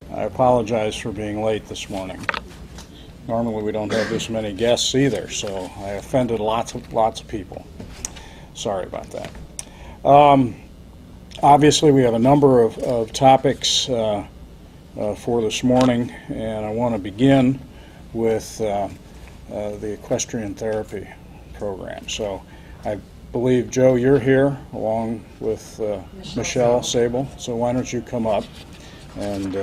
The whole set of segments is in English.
I apologize for being late this morning. Normally we don't have this many guests either, so I offended lots of people. Sorry about that. Obviously we have a number of topics for this morning, and I want to begin with the Equestrian Therapy Program. So I believe, Joe, you're here along with Michelle Sabol, so why don't you come up and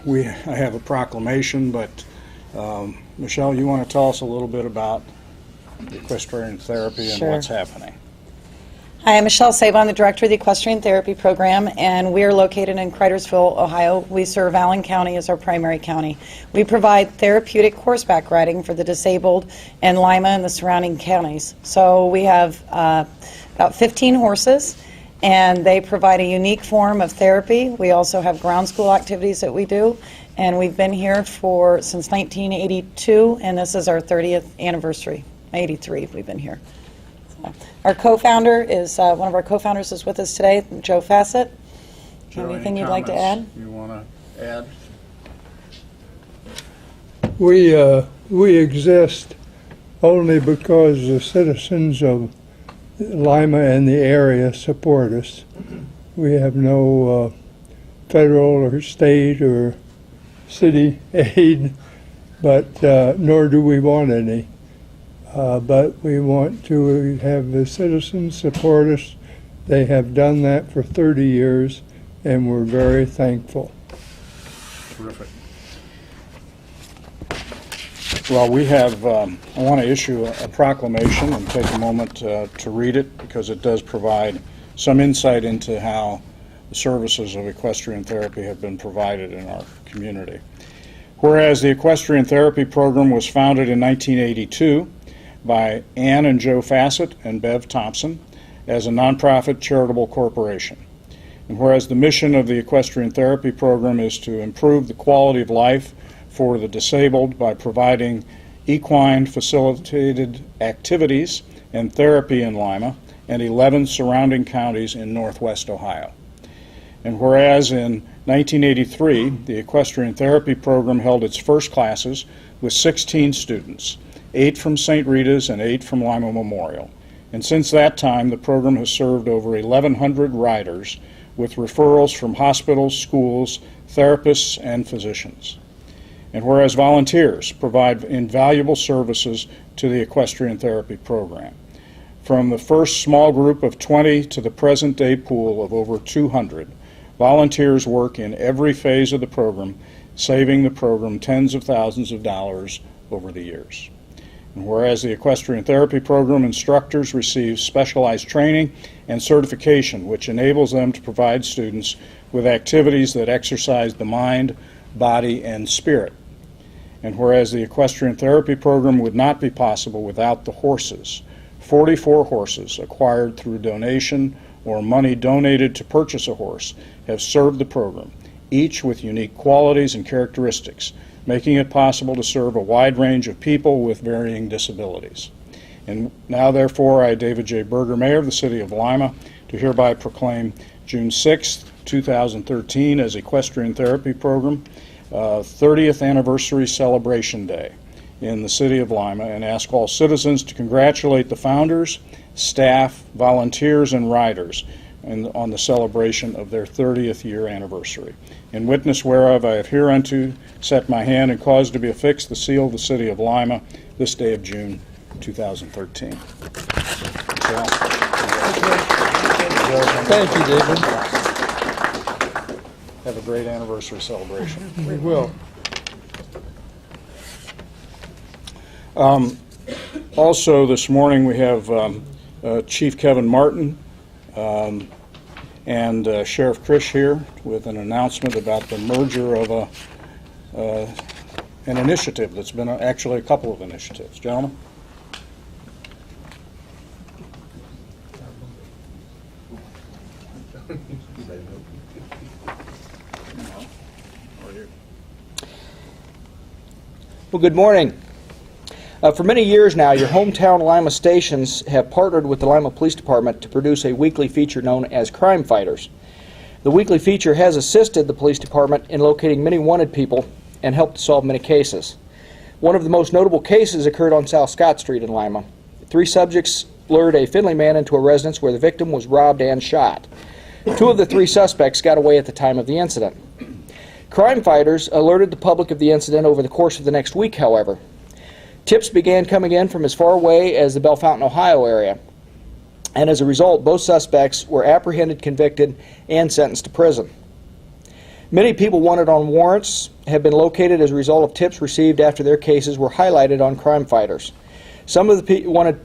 I have a proclamation, but Michelle, you want to tell us a little bit about equestrian therapy and Sure. what's happening? Hi, I'm Michelle Sabol. I'm the director of the Equestrian Therapy Program, and we are located in Cridersville, Ohio. We serve Allen County as our primary county. We provide therapeutic horseback riding for the disabled in Lima and the surrounding counties. So we have about 15 horses, and they provide a unique form of therapy. We also have ground school activities that we do, and we've been here since 1982, and this is our 30th anniversary. 83, we've been here. Our co-founder is, one of our co-founders is with us today, Joe Fassett. Joe, Anything any you'd like to add? comments you want to add? We exist only because the citizens of Lima and the area support us. We have no federal or state or city aid, but nor do we want any. But we want to have the citizens support us. They have done that for 30 years, and we're very thankful. Terrific. Well, we have, I want to issue a proclamation and take a moment to read it, because it does provide some insight into how the services of equestrian therapy have been provided in our community. Whereas the Equestrian Therapy Program was founded in 1982 by Ann and Joe Fassett and Bev Thompson as a nonprofit charitable corporation. And whereas the mission of the Equestrian Therapy Program is to improve the quality of life for the disabled by providing equine facilitated activities and therapy in Lima and 11 surrounding counties in northwest Ohio. And whereas in 1983, the Equestrian Therapy Program held its first classes with 16 students, 8 from St. Rita's and 8 from Lima Memorial. And since that time, the program has served over 1,100 riders with referrals from hospitals, schools, therapists, and physicians. And whereas volunteers provide invaluable services to the Equestrian Therapy Program, from the first small group of 20 to the present-day pool of over 200, volunteers work in every phase of the program, saving the program tens of thousands of dollars over the years. And whereas the Equestrian Therapy Program instructors receive specialized training and certification, which enables them to provide students with activities that exercise the mind, body, and spirit. And whereas the Equestrian Therapy Program would not be possible without the horses, 44 horses acquired through donation or money donated to purchase a horse have served the program, each with unique qualities and characteristics, making it possible to serve a wide range of people with varying disabilities. And now, therefore, I, David J. Berger, Mayor of the City of Lima, do hereby proclaim June 6, 2013 as Equestrian Therapy Program 30th Anniversary Celebration Day in the City of Lima, and ask all citizens to congratulate the founders, staff, volunteers, and riders on the celebration of their 30th year anniversary. In witness whereof I have hereunto set my hand and caused to be affixed the seal of the City of Lima this day of June 2013. Thank you, David. Have a great anniversary celebration. We will. Also this morning we have Chief Kevin Martin and Sheriff Crish here with an announcement about the merger of an initiative that's been actually a couple of initiatives. Gentlemen? Well, good morning. For many years now, your hometown Lima stations have partnered with the Lima Police Department to produce a weekly feature known as Crime Fighters. The weekly feature has assisted the police department in locating many wanted people and helped to solve many cases. One of the most notable cases occurred on South Scott Street in Lima. 3 subjects lured a Finley man into a residence where the victim was robbed and shot. 2 of the 3 suspects got away at the time of the incident. Crime Fighters alerted the public of the incident over the course of the next week, however. Tips began coming in from as far away as the Bellefontaine, Ohio area, and as a result, both suspects were apprehended, convicted, and sentenced to prison. Many people wanted on warrants have been located as a result of tips received after their cases were highlighted on Crime Fighters. Some of the wanted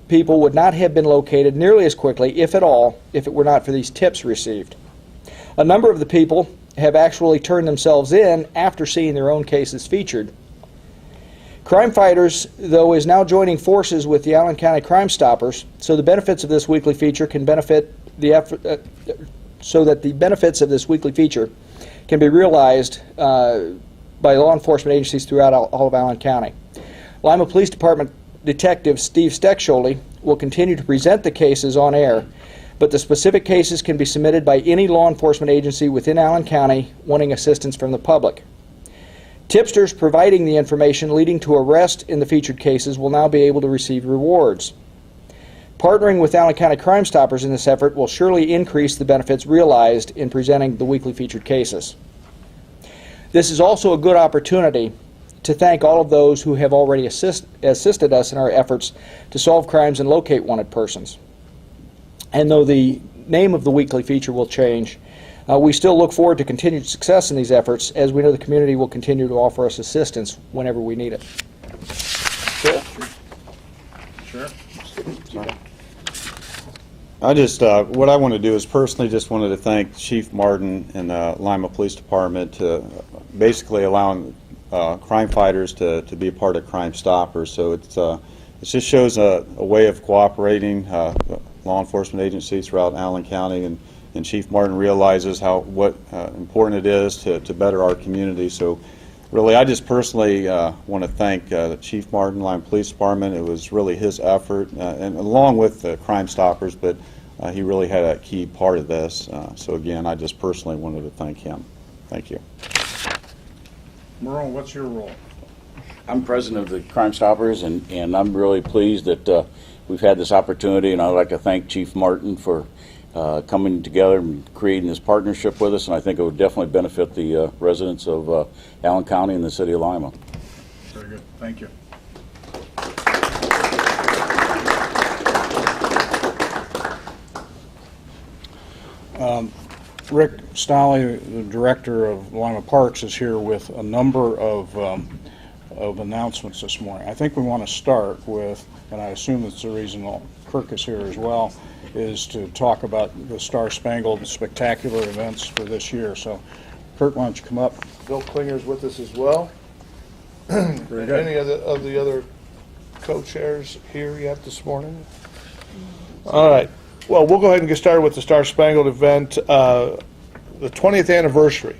people would not have been located nearly as quickly, if at all, if it were not for these tips received. A number of the people have actually turned themselves in after seeing their own cases featured. Crime Fighters, though, is now joining forces with the Allen County Crime Stoppers, so the benefits of this weekly feature can benefit the effort, so that the benefits of this weekly feature can be realized by law enforcement agencies throughout all of Allen County. Lima Police Department Detective Steve Steckschulte will continue to present the cases on air, but the specific cases can be submitted by any law enforcement agency within Allen County wanting assistance from the public. Tipsters providing the information leading to arrest in the featured cases will now be able to receive rewards. Partnering with Allen County Crime Stoppers in this effort will surely increase the benefits realized in presenting the weekly featured cases. This is also a good opportunity to thank all of those who have already assisted us in our efforts to solve crimes and locate wanted persons. And though the name of the weekly feature will change, we still look forward to continued success in these efforts, as we know the community will continue to offer us assistance whenever we need it. Sure. I just, what I want to do is personally just wanted to thank Chief Martin and Lima Police Department to basically allowing crime fighters to be a part of Crime Stoppers. So it just shows a way of cooperating law enforcement agencies throughout Allen County, and Chief Martin realizes what important it is to better our community. So really, I just personally want to thank Chief Martin, Lima Police Department. It was really his effort, and along with the Crime Stoppers, but he really had a key part of this. So again, I just personally wanted to thank him. Thank you. Roehm, what's your role? I'm president of the Crime Stoppers, and I'm really pleased that we've had this opportunity, and I'd like to thank Chief Martin for coming together and creating this partnership with us, and I think it would definitely benefit the residents of Allen County and the city of Lima. Very good. Thank you. Ric Stolly, the director of Lima Parks, is here with a number of announcements this morning. I think we want to start with, and I assume that's the reason Kirk is here as well, is to talk about the Star Spangled Spectacular events for this year. So, Kirk, why don't you come up? Bill Klinger is with us as well. Very good. Any of the other co-chairs here yet this morning? All right. Well, we'll go ahead and get started with the Star Spangled event. The 20th anniversary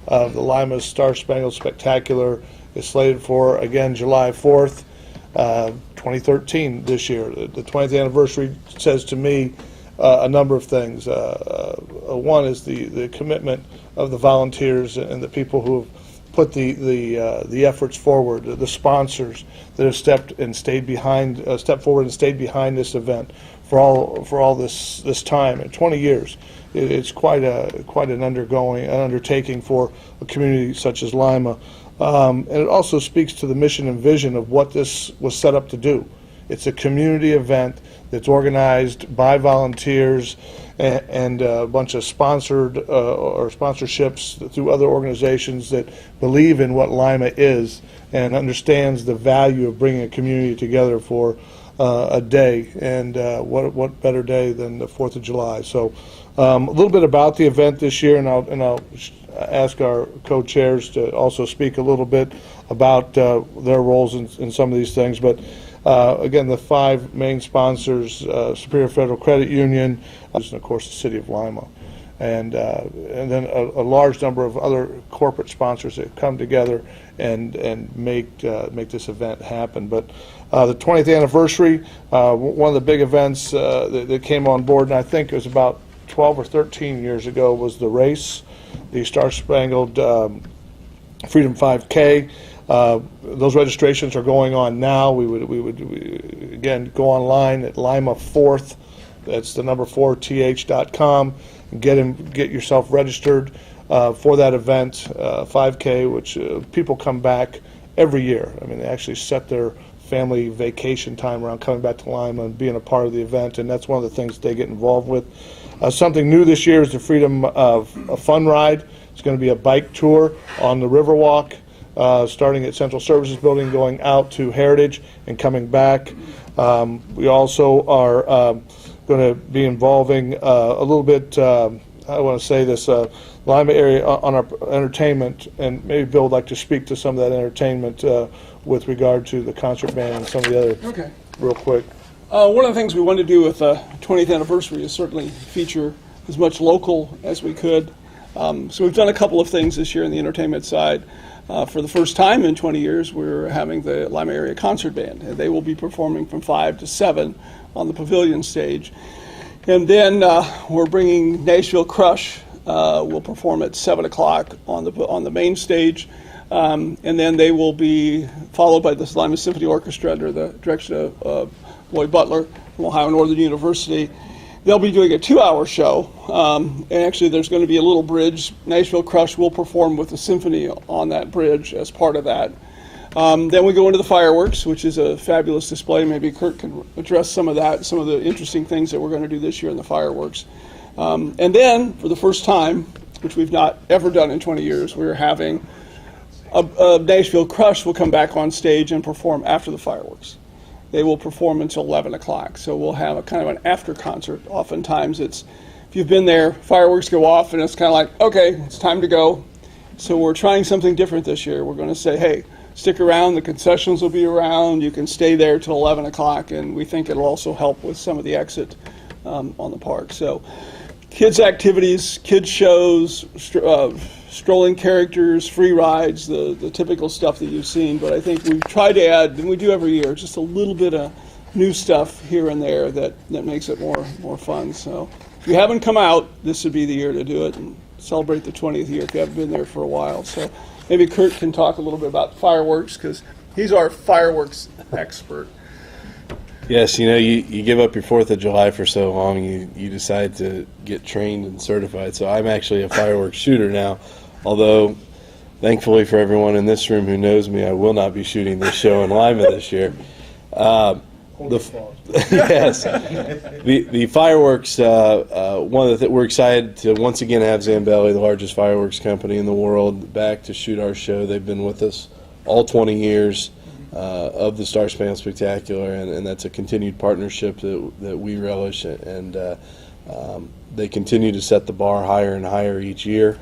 of the Lima Star Spangled Spectacular is slated for, again, July 4th, 2013 this year. The 20th anniversary says to me a number of things. One is the commitment of the volunteers and the people who have put the efforts forward, the sponsors that have stepped forward and stayed behind this event for all this time. In 20 years, it's quite an undertaking for a community such as Lima. And it also speaks to the mission and vision of what this was set up to do. It's a community event that's organized by volunteers and a bunch of sponsored or sponsorships through other organizations that believe in what Lima is and understands the value of bringing a community together for a day. And what better day than the 4th of July? So a little bit about the event this year, and I'll ask our co-chairs to also speak a little bit about their roles in some of these things. But again, the 5 main sponsors, Superior Federal Credit Union, and of course the City of Lima. and then a large number of other corporate sponsors that come together and make this event happen. But the 20th anniversary, one of the big events that came on board, and I think it was about 12 or 13 years ago, was the race, the Star Spangled Freedom 5K. Those registrations are going on now. We would again go online at Lima 4th. That's the number 4th.com. Get yourself registered for that event, 5K, which people come back every year. I mean, they actually set their family vacation time around coming back to Lima and being a part of the event, and that's one of the things they get involved with. Something new this year is the Freedom Fun Ride. It's going to be a bike tour on the Riverwalk, starting at Central Services Building, going out to Heritage and coming back. We also are going to be involving a little bit, I want to say this, Lima area on our entertainment, and maybe Bill would like to speak to some of that entertainment with regard to the concert band and some of the other, Okay. real quick. One of the things we wanted to do with the 20th anniversary is certainly feature as much local as we could. So we've done a couple of things this year on the entertainment side. For the first time in 20 years, we're having the Lima Area Concert Band, and they will be performing from 5 to 7 on the pavilion stage. And then we're bringing Nashville Crush. Will perform at 7 o'clock on the main stage. And then they will be followed by the Lima Symphony Orchestra under the direction of Lloyd Butler from Ohio Northern University. They'll be doing a 2-hour show, and actually there's going to be a little bridge. Nashville Crush will perform with the symphony on that bridge as part of that. Then we go into the fireworks, which is a fabulous display. Maybe Kurt can address some of that, some of the interesting things that we're going to do this year in the fireworks. And then, for the first time, which we've not ever done in 20 years, we're having a Nashville Crush will come back on stage and perform after the fireworks. They will perform until 11 o'clock. So we'll have a kind of an after concert. Oftentimes it's, if you've been there, fireworks go off and it's kind of like, okay, it's time to go. So we're trying something different this year. We're going to say, hey, stick around, the concessions will be around, you can stay there till 11 o'clock, and we think it'll also help with some of the exit on the park. So kids' activities, kids' shows, strolling characters, free rides, the typical stuff that you've seen. But I think we've tried to add, and we do every year, just a little bit of new stuff here and there that makes it more fun. So if you haven't come out, this would be the year to do it and celebrate the 20th year if you haven't been there for a while. So maybe Kurt can talk a little bit about fireworks, because he's our fireworks expert. Yes, you give up your 4th of July for so long, you decide to get trained and certified. So I'm actually a fireworks shooter now, although thankfully for everyone in this room who knows me, I will not be shooting this show in Lima this year. Yes, the fireworks, one of the we're excited to once again have Zambelli, the largest fireworks company in the world, back to shoot our show. They've been with us all 20 years. Of the Star Spangled Spectacular, and that's a continued partnership that we relish, and they continue to set the bar higher and higher each year.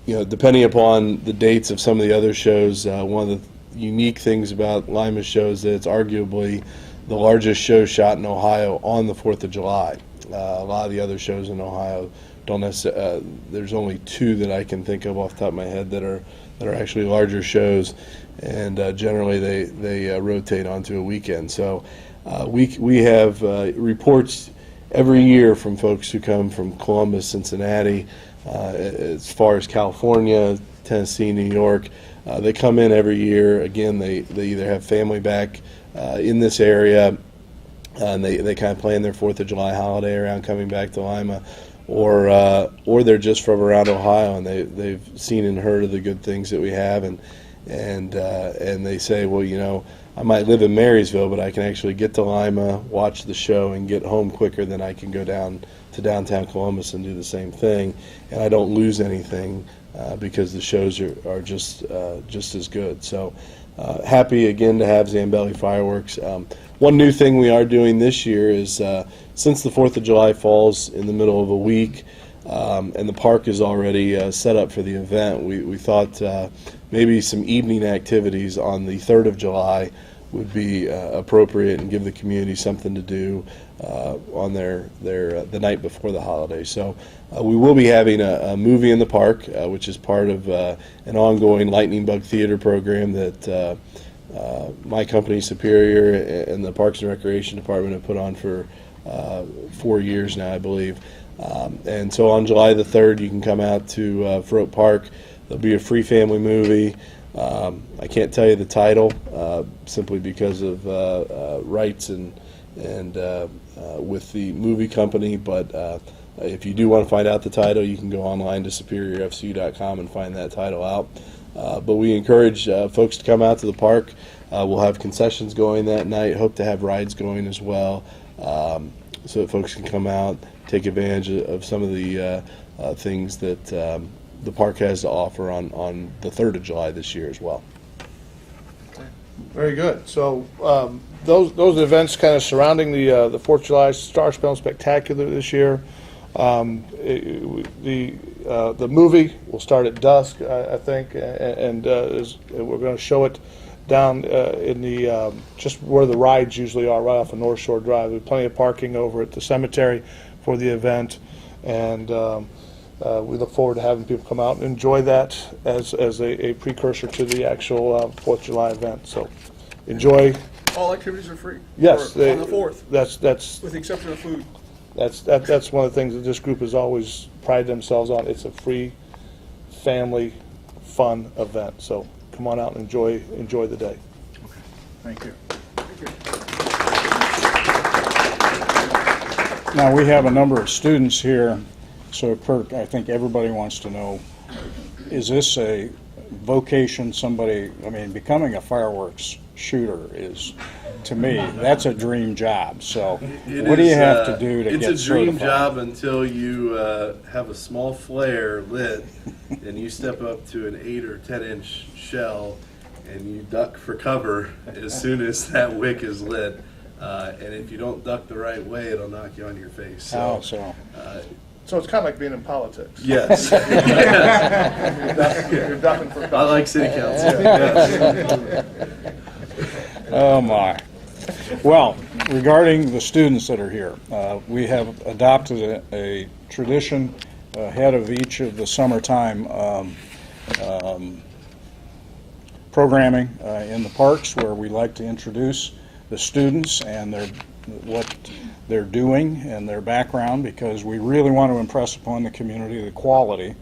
Depending upon the dates of some of the other shows, one of the unique things about Lima's show is that it's arguably the largest show shot in Ohio on the 4th of July. A lot of the other shows in Ohio don't necessarily, there's only 2 that I can think of off the top of my head that are actually larger shows, and generally they rotate onto a weekend. So we have reports every year from folks who come from Columbus, Cincinnati, as far as California, Tennessee, New York. They come in every year. Again, they either have family back in this area, and they kind of plan their 4th of July holiday around coming back to Lima, or they're just from around Ohio, and they've seen and heard of the good things that we have, and they say, well, I might live in Marysville, but I can actually get to Lima, watch the show, and get home quicker than I can go down to downtown Columbus and do the same thing, and I don't lose anything because the shows are just as good. So happy again to have Zambelli Fireworks. One new thing we are doing this year is since the 4th of July falls in the middle of a week, and the park is already set up for the event, we thought maybe some evening activities on the 3rd of July would be appropriate and give the community something to do on the night before the holiday. So we will be having a movie in the park, which is part of an ongoing lightning bug theater program that my company, Superior, and the Parks and Recreation Department have put on for 4 years now, I believe. And so on July the 3rd, you can come out to Farote Park. There'll be a free family movie. I can't tell you the title simply because of rights and with the movie company, but if you do want to find out the title, you can go online to superiorfcu.com and find that title out. But we encourage folks to come out to the park. We'll have concessions going that night, hope to have rides going as well, so that folks can come out, take advantage of some of the things that the park has to offer on the 3rd of July this year as well. Very good. So those events kind of surrounding the 4th of July Star Spangled Spectacular this year. The movie will start at dusk, I think, and we're going to show it down in the just where the rides usually are, right off of North Shore Drive. There's plenty of parking over at the cemetery for the event, and we look forward to having people come out and enjoy that as a precursor to the actual 4th of July event. So enjoy. All activities are free. Yes, on the 4th. That's with the exception of food. That's one of the things that this group has always prided themselves on. It's a free, family, fun event. So come on out and enjoy the day. Thank you. Now, we have a number of students here, so Kirk, I think everybody wants to know, is this a vocation becoming a fireworks shooter is, to me, that's a dream job. So what do you have to do to get certified? It's a dream job until you have a small flare lit and you step up to an 8 or 10 inch shell and you duck for cover as soon as that wick is lit. And if you don't duck the right way, it'll knock you on your face. So it's kind of like being in politics. yes. You're ducking for cover. I like city council. Yes. Oh, my. Well, regarding the students that are here, we have adopted a tradition ahead of each of the summertime programming in the parks, where we like to introduce the students and what they're doing and their background, because we really want to impress upon the community the quality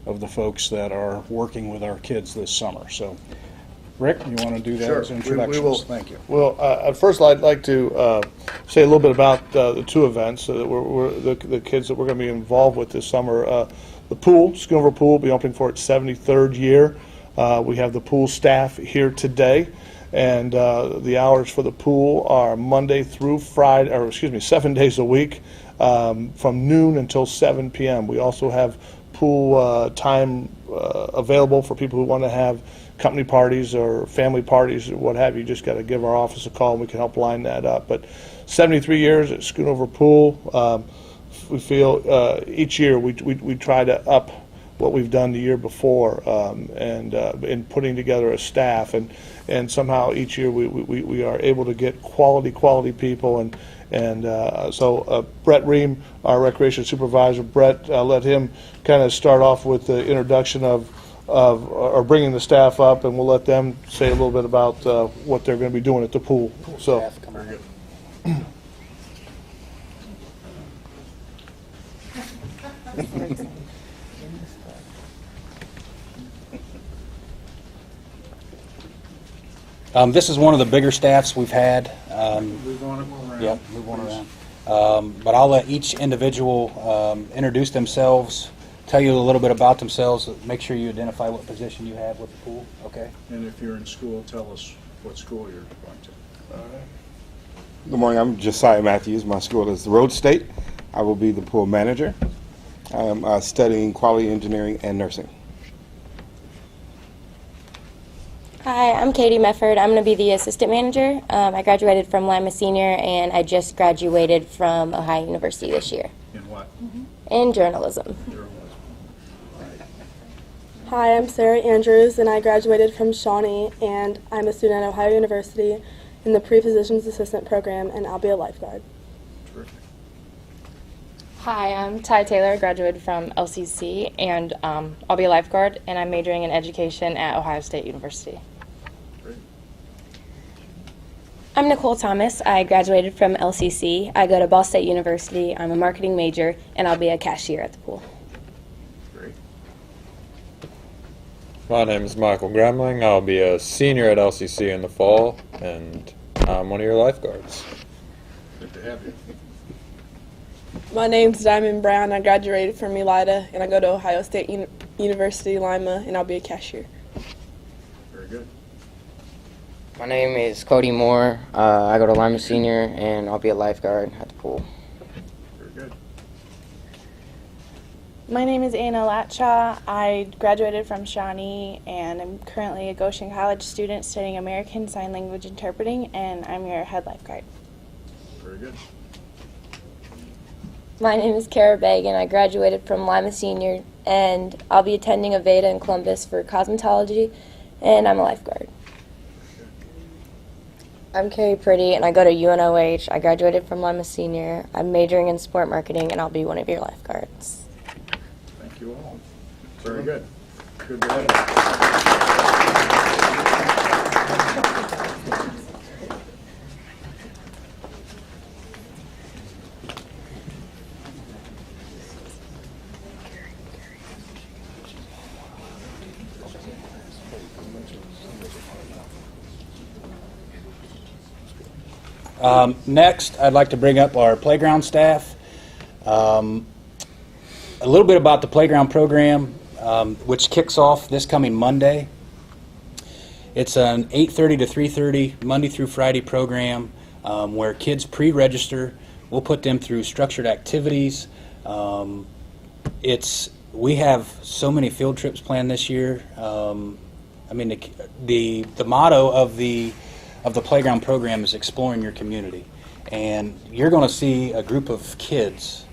of the folks that are working with our kids this summer. So, Rick, you want to do that as introductions? We will. Thank you. Well, at first, I'd like to say a little bit about the two events that the kids that we're going to be involved with this summer. The pool, Schoonover Pool, will be opening for its 73rd year. We have the pool staff here today, and the hours for the pool are Monday through Friday, 7 days a week, from noon until 7 p.m. We also have pool time available for people who want to have company parties or family parties or what have you. Just got to give our office a call and we can help line that up. But 73 years at Schoonover Pool. We feel each year we try to up what we've done the year before, and in putting together a staff, and somehow each year we are able to get quality people, and so Brett Roehm, our recreation supervisor, Brett, let him kind of start off with the introduction of bringing the staff up, and we'll let them say a little bit about what they're going to be doing at the pool. So. This is one of the bigger staffs we've had. Move on around. Yep, move on around. But I'll let each individual introduce themselves, tell you a little bit about themselves, make sure you identify what position you have with the pool, okay? And if you're in school, tell us what school you're going to. All right. Good morning, I'm Josiah Matthews. My school is the Road State. I will be the pool manager. I am studying quality engineering and nursing. Hi, I'm Katie Mefford. I'm going to be the assistant manager. I graduated from Lima Senior, and I just graduated from Ohio University this year. In what? In journalism. Hi, I'm Sarah Andrews, and I graduated from Shawnee, and I'm a student at Ohio University, in the Pre-Physician's Assistant Program, and I'll be a lifeguard. Hi, I'm Ty Taylor. I graduated from LCC, and I'll be a lifeguard, and I'm majoring in education at Ohio State University. I'm Nicole Thomas. I graduated from LCC. I go to Ball State University. I'm a marketing major, and I'll be a cashier at the pool. My name is Michael Gremling. I'll be a senior at LCC in the fall, and I'm one of your lifeguards. Good to have you. My name's Diamond Brown. I graduated from Elida, and I go to Ohio State University, Lima, and I'll be a cashier. Very good. My name is Cody Moore. I go to Lima Senior, and I'll be a lifeguard at the pool. Very good. My name is Anna Latchaw. I graduated from Shawnee, and I'm currently a Goshen College student studying American Sign Language Interpreting, and I'm your head lifeguard. Very good. My name is Kara Bagan. I graduated from Lima Senior, and I'll be attending Aveda in Columbus for cosmetology, and I'm a lifeguard. I'm Carrie Pretty, and I go to UNOH. I graduated from Lima Senior. I'm majoring in sport marketing, and I'll be one of your lifeguards. Thank you all. Very good. Good to have Next, I'd like to bring up our playground staff. A little bit about the playground program, which kicks off this coming Monday. It's an 8:30 to 3:30 Monday through Friday program where kids pre-register. We'll put them through structured activities. We have so many field trips planned this year. I mean, the motto of the playground program is exploring your community, and you're going to see a group of kids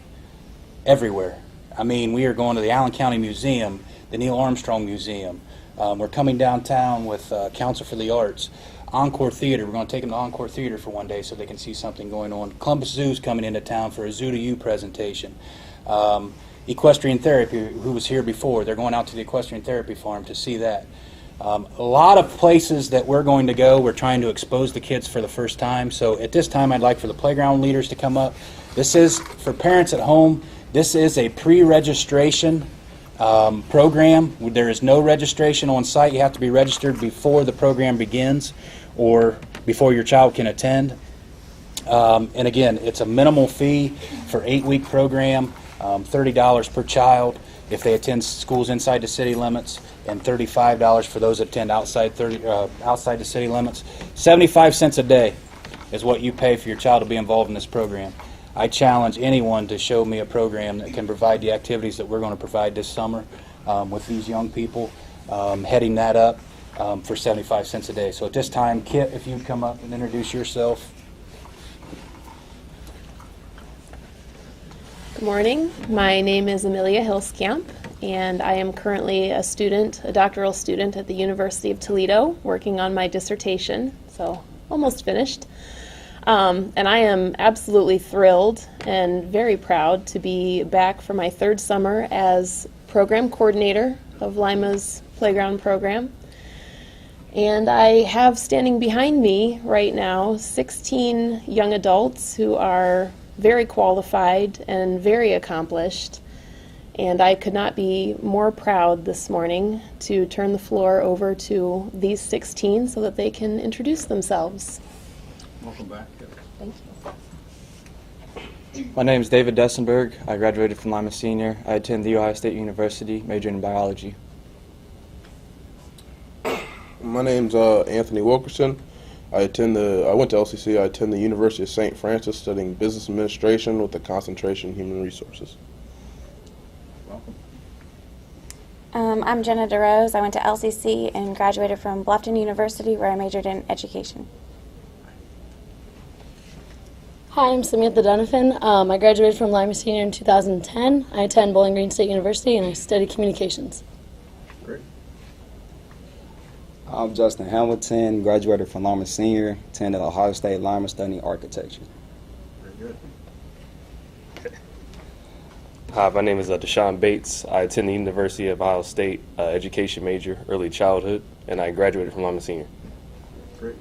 everywhere. I mean, we are going to the Allen County Museum, the Neil Armstrong Museum. We're coming downtown with Council for the Arts. Encore Theater, we're going to take them to Encore Theater for one day so they can see something going on. Columbus Zoo's coming into town for a Zoo to You presentation. Equestrian Therapy, who was here before, they're going out to the Equestrian Therapy Farm to see that. A lot of places that we're going to go, we're trying to expose the kids for the first time. So at this time, I'd like for the playground leaders to come up. This is, for parents at home, this is a pre-registration program. There is no registration on site. You have to be registered before the program begins or before your child can attend. And again, it's a minimal fee for 8-week program, $30 per child if they attend schools inside the city limits, and $35 for those that attend outside the city limits. 75 cents a day is what you pay for your child to be involved in this program. I challenge anyone to show me a program that can provide the activities that we're going to provide this summer with these young people, heading that up for 75 cents a day. So at this time, Kit, if you'd come up and introduce yourself. Good morning. My name is Amelia Hillskamp, and I am currently a student, a doctoral student at the University of Toledo, working on my dissertation, so almost finished. And I am absolutely thrilled and very proud to be back for my third summer as program coordinator of Lima's playground program. And I have standing behind me right now 16 young adults who are very qualified and very accomplished. And I could not be more proud this morning to turn the floor over to these 16 so that they can introduce themselves. Welcome back. Thank you. My name is David Dessenberg. I graduated from Lima Senior. I attend the Ohio State University, majoring in biology. My name's Anthony Wilkerson. I went to LCC. I attend the University of St. Francis, studying business administration with a concentration in human resources. Welcome. I'm Jenna DeRose. I went to LCC and graduated from Bluffton University, where I majored in education. Hi, I'm Samantha Donovan. I graduated from Lima Senior in 2010. I attend Bowling Green State University, and I study communications. Great. I'm Justin Hamilton, graduated from Lima Senior, attended Ohio State Lima studying architecture. Very good. Hi, my name is Deshaun Bates. I attend the University of Ohio State, education major, early childhood, and I graduated from Lima Senior. Great.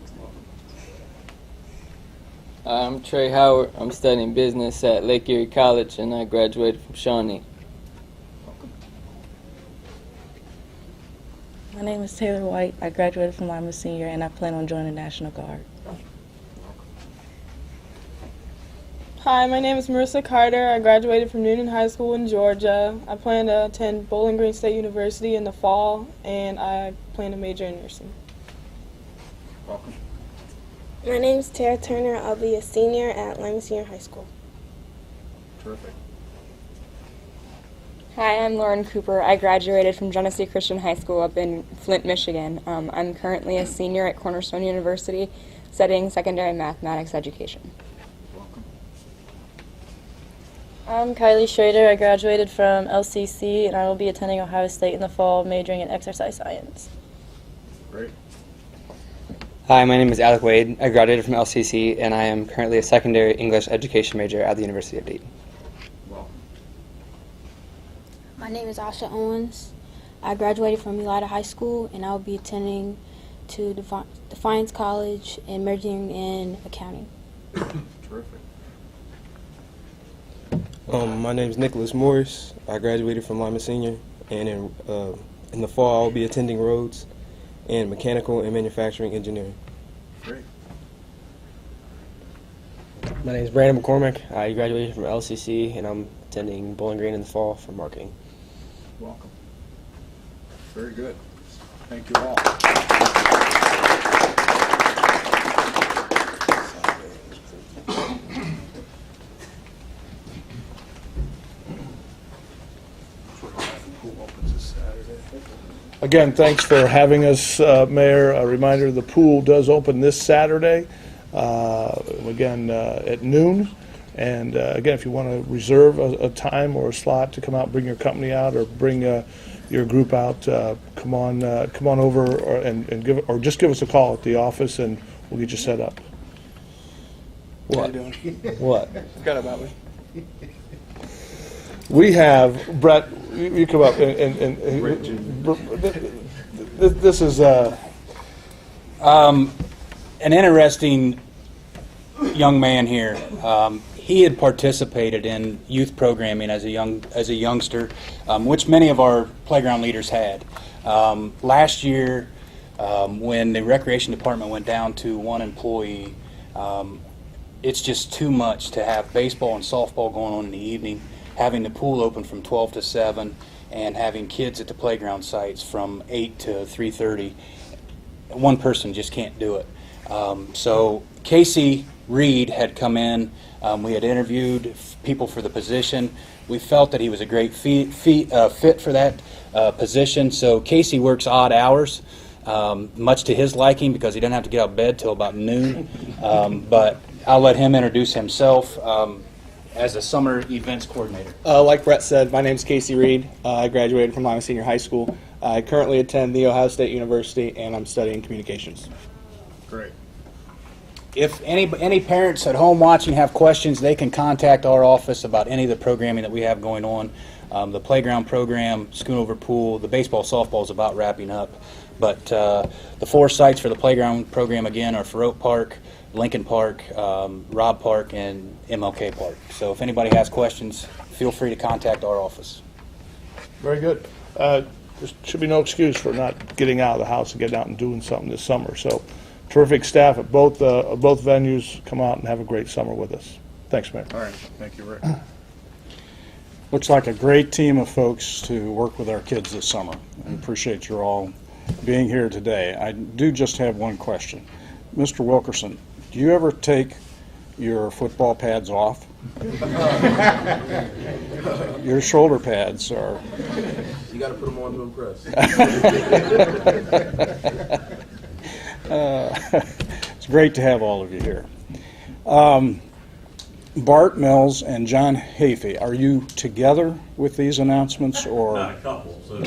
I'm Trey Howard. I'm studying business at Lake Erie College, and I graduated from Shawnee. My name is Taylor White. I graduated from Lima Senior, and I plan on joining the National Guard. Hi, my name is Marissa Carter. I graduated from Noonan High School in Georgia. I plan to attend Bowling Green State University in the fall, and I plan to major in nursing. Welcome. My name is Tara Turner. I'll be a senior at Lima Senior High School. Terrific. Hi, I'm Lauren Cooper. I graduated from Genesee Christian High School up in Flint, Michigan. I'm currently a senior at Cornerstone University studying secondary mathematics education. I'm Kylie Schrader. I graduated from LCC, and I will be attending Ohio State in the fall, majoring in exercise science. Great. Hi, my name is Alec Wade. I graduated from LCC, and I am currently a secondary English education major at the University of Dayton. My name is Asha Owens. I graduated from Elida High School, and I will be attending to Defiance College and majoring in accounting. Terrific. My name is Nicholas Morris. I graduated from Lima Senior, and in the fall I'll be attending Rhodes and mechanical and manufacturing engineering. Great. My name is Brandon McCormick. I graduated from LCC, and I'm attending Bowling Green in the fall for marketing. Welcome. Very good. Thank you all. Again, thanks for having us, Mayor. A reminder, the pool does open this Saturday, again, at noon. And again, if you want to reserve a time or a slot to come out, bring your company out, or bring your group out, come on over, or just give us a call at the office, and we'll get you set up. What? What? Forgot about me. We have Brett. You come up and this is an interesting young man here. He had participated in youth programming as a youngster, which many of our playground leaders had. Last year, when the recreation department went down to one employee, it's just too much to have baseball and softball going on in the evening, having the pool open from 12 to 7, and having kids at the playground sites from 8 to 3:30. One person just can't do it. So Casey Reed had come in. We had interviewed people for the position. We felt that he was a great fit for that position. So Casey works odd hours, much to his liking, because he doesn't have to get out of bed till about noon. But I'll let him introduce himself as a summer events coordinator. Like Brett said, my name is Casey Reed. I graduated from Lima Senior High School. I currently attend The Ohio State University, and I'm studying communications. Great. If any parents at home watching have questions, they can contact our office about any of the programming that we have going on. The playground program, schoonover pool, the baseball, softball is about wrapping up. But the 4 sites for the playground program, again, are Farote Park, Lincoln Park, Robb Park, and MLK Park. So if anybody has questions, feel free to contact our office. Very good. There should be no excuse for not getting out of the house and getting out and doing something this summer. So terrific staff at both venues. Come out and have a great summer with us. Thanks, Mayor. All right. Thank you, Rick. Looks like a great team of folks to work with our kids this summer. I appreciate you all being here today. I do just have one question. Mr. Wilkerson, do you ever take your football pads off? Your shoulder pads are... You got to put them on to impress. It's great to have all of you here. Bart Mills and John Heaphy, are you together with these announcements, or? Not a couple. So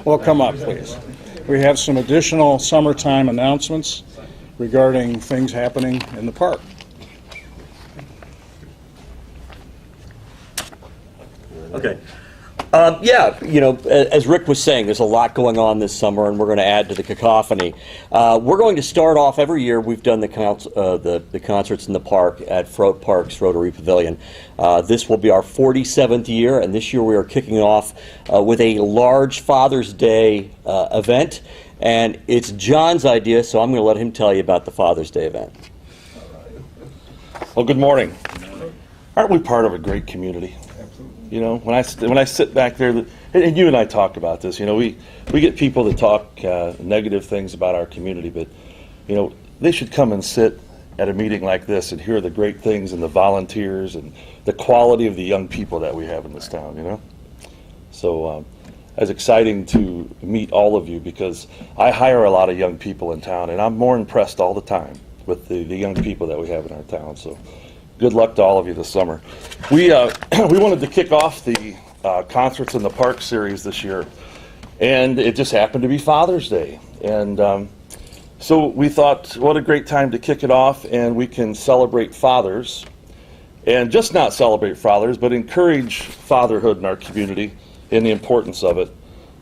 Well, come up, please. we have some additional summertime announcements regarding things happening in the park. Okay. Yeah, you know, as Rick was saying, there's a lot going on this summer, and we're going to add to the cacophony. We're going to start off every year. We've done the concerts in the park at Froat Park's Rotary Pavilion. This will be our 47th year, and this year we are kicking off with a large Father's Day event, and it's John's idea, so I'm going to let him tell you about the Father's Day event. Well, good morning. Aren't we part of a great community? You know, when I sit back there, and you and I talked about this, you know, we get people that talk negative things about our community, but, you know, they should come and sit at a meeting like this and hear the great things and the volunteers and the quality of the young people that we have in this town, you know. So it's exciting to meet all of you because I hire a lot of young people in town, and I'm more impressed all the time with the young people that we have in our town. So good luck to all of you this summer. We wanted to kick off the Concerts in the Park series this year, and it just happened to be Father's Day. And so we thought, what a great time to kick it off, and we can celebrate fathers, and just not celebrate fathers, but encourage fatherhood in our community and the importance of it.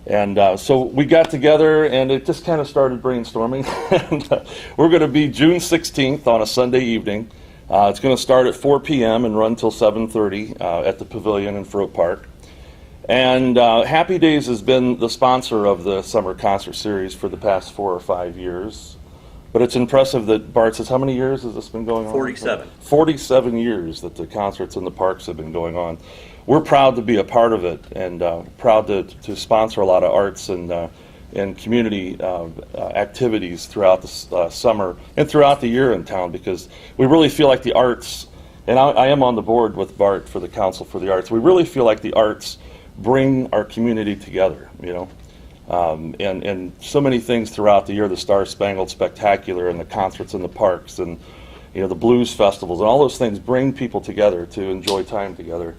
And so we got together, and it just kind of started brainstorming. And we're going to be June 16th on a Sunday evening. It's going to start at 4 p.m. and run till 7:30 at the Pavilion in Froat Park. And Happy Days has been the sponsor of the summer concert series for the past 4 or 5 years. But it's impressive that Bart says, how many years has this been going on? 47. 47 years that the concerts in the parks have been going on. We're proud to be a part of it, and proud to sponsor a lot of arts and community activities throughout the summer and throughout the year in town, because we really feel like the arts, and I am on the board with Bart for the Council for the Arts, we really feel like the arts bring our community together, you know. And so many things throughout the year, the Star Spangled Spectacular and the concerts in the parks and, you know, the blues festivals and all those things bring people together to enjoy time together.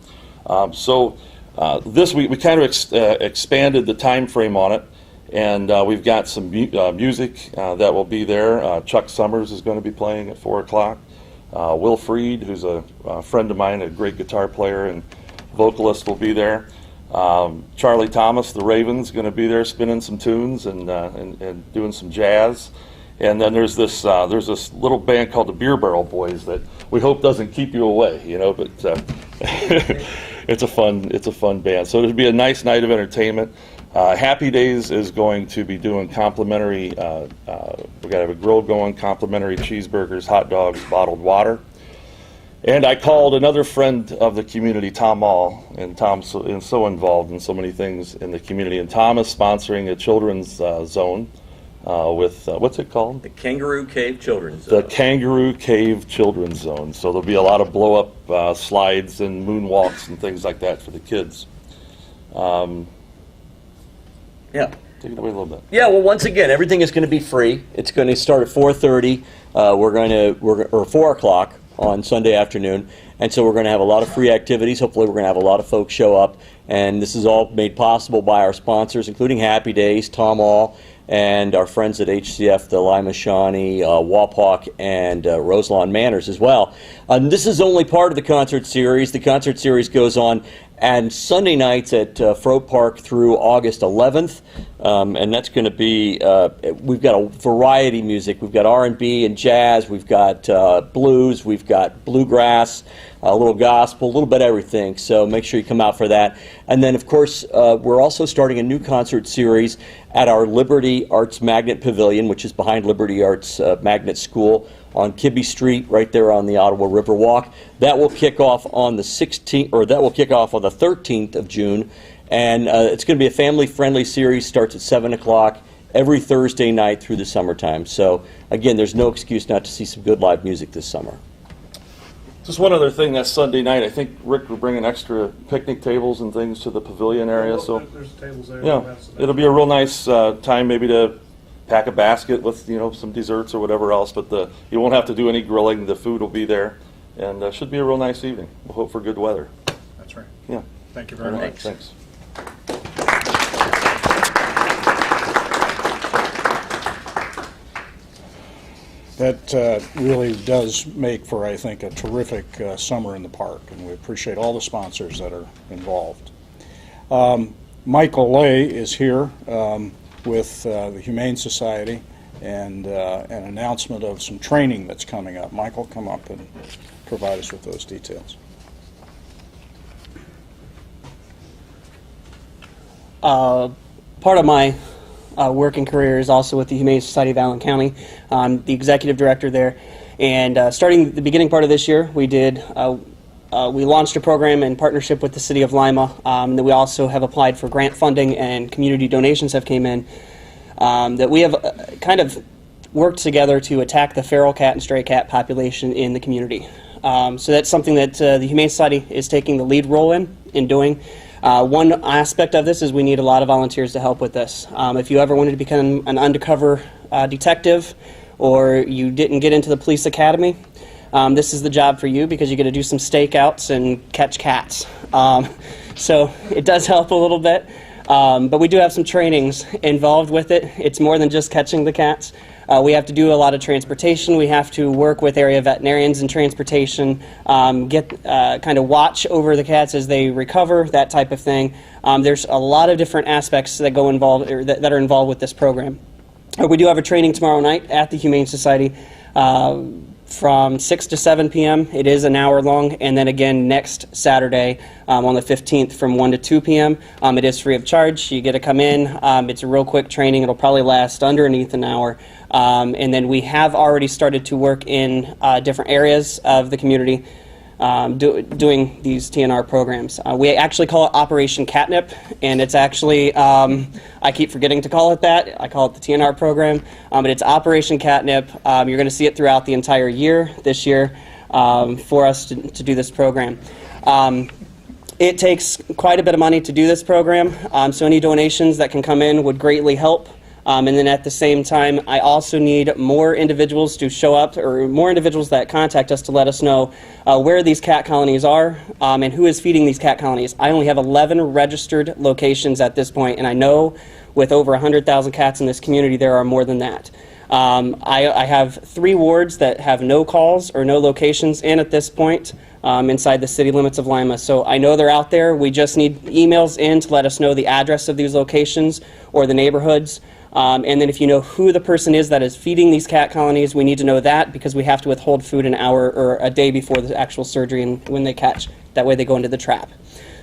This week we kind of expanded the time frame on it. And we've got some music that will be there. Chuck Summers is going to be playing at 4 o'clock. Will Freed, who's a friend of mine, a great guitar player and vocalist, will be there. Charlie Thomas, the Ravens, going to be there spinning some tunes and doing some jazz. And then there's this little band called the Beer Barrel Boys that we hope doesn't keep you away, you know. But it's a fun band. So it'll be a nice night of entertainment. Happy Days is going to be doing complimentary, we're going to have a grill going, complimentary cheeseburgers, hot dogs, bottled water. And I called another friend of the community, Tom All, and Tom's so involved in so many things in the community. And Tom is sponsoring a children's zone with, what's it called? The Kangaroo Cave Children's Zone. The Kangaroo Cave Children's Zone. So there'll be a lot of blow-up slides and moonwalks and things like that for the kids. Yeah. Take it away a little bit. Yeah, well, once again, everything is going to be free. It's going to start at 4:30. Or 4 o'clock on Sunday afternoon. And so we're going to have a lot of free activities. Hopefully we're going to have a lot of folks show up. And this is all made possible by our sponsors, including Happy Days, Tom All, and our friends at HCF, the Lima Shawnee, Wapak, and Roselawn Manors as well. This is only part of the concert series. The concert series goes on and Sunday nights at Froat Park through August 11th, and that's going to be, we've got a variety of music. We've got R&B and jazz, we've got blues, we've got bluegrass, a little gospel, a little bit of everything, so make sure you come out for that. And then, of course, we're also starting a new concert series at our Liberty Arts Magnet Pavilion, which is behind Liberty Arts Magnet School on Kibbe Street, right there on the Ottawa Riverwalk. That will kick off on the 16th, or that will kick off on the 13th of June, and it's going to be a family-friendly series. Starts at 7 o'clock every Thursday night through the summertime. So again, there's no excuse not to see some good live music this summer. Just one other thing, that Sunday night, I think Rick will bring in extra picnic tables and things to the pavilion area. So there's tables there. yeah, it'll be a real nice time maybe to pack a basket with, you know, some desserts or whatever else, but you won't have to do any grilling. The food will be there, and should be a real nice evening. We'll hope for good weather. That's right. Yeah. Thank you very much. Thanks. That really does make for, I think, a terrific summer in the park, and we appreciate all the sponsors that are involved. Michael Ley is here with the Humane Society and an announcement of some training that's coming up. Michael, come up and provide us with those details. Part of my working career is also with the Humane Society of Allen County. I'm the executive director there, and starting the beginning part of this year, we launched a program in partnership with the City of Lima. That we also have applied for grant funding, and community donations have came in. That we have kind of worked together to attack the feral cat and stray cat population in the community. So that's something that the Humane Society is taking the lead role in doing. One aspect of this is we need a lot of volunteers to help with this. If you ever wanted to become an undercover detective, or you didn't get into the police academy, this is the job for you, because you get to do some stakeouts and catch cats. So it does help a little bit. But we do have some trainings involved with it. It's more than just catching the cats. We have to do a lot of transportation. We have to work with area veterinarians in transportation, get kind of watch over the cats as they recover, that type of thing. There's a lot of different aspects that go involved, or that are involved with this program. We do have a training tomorrow night at the Humane Society from 6 to 7 p.m. It is an hour long, and then again next Saturday on the 15th from 1 to 2 p.m. It is free of charge. You get to come in. It's a real quick training. It'll probably last underneath an hour. And then we have already started to work in different areas of the community doing these TNR programs. We actually call it Operation Catnip, and it's actually, I keep forgetting to call it that. I call it the TNR program, but it's Operation Catnip. You're going to see it throughout the entire year this year for us to do this program. It takes quite a bit of money to do this program, so any donations that can come in would greatly help. And then at the same time, I also need more individuals to show up, or more individuals that contact us to let us know where these cat colonies are and who is feeding these cat colonies. I only have 11 registered locations at this point, and I know with over 100,000 cats in this community, there are more than that. I have 3 wards that have no calls or no locations in at this point inside the city limits of Lima. So I know they're out there. We just need emails in to let us know the address of these locations or the neighborhoods. And then if you know who the person is that is feeding these cat colonies, we need to know that, because we have to withhold food an hour or a day before the actual surgery and when they catch. That way they go into the trap.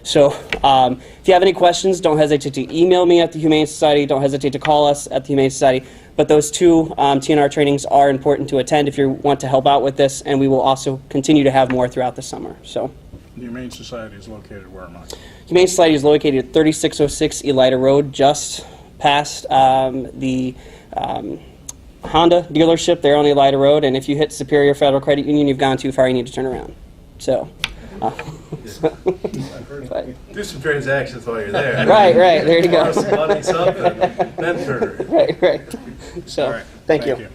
So if you have any questions, don't hesitate to email me at the Humane Society. Don't hesitate to call us at the Humane Society. But those 2 TNR trainings are important to attend if you want to help out with this, and we will also continue to have more throughout the summer. So, the Humane Society is located where, Mike? Humane Society is located at 3606 Elida Road, just past the Honda dealership there on the Elida Road, and if you hit Superior Federal Credit Union, you've gone too far, you need to turn around. So, do some transactions while you're there. Right, there you go. Borrow some money, something, then turn. Right. So, right, thank you.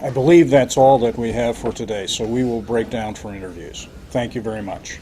I believe that's all that we have for today, so we will break down for interviews. Thank you very much.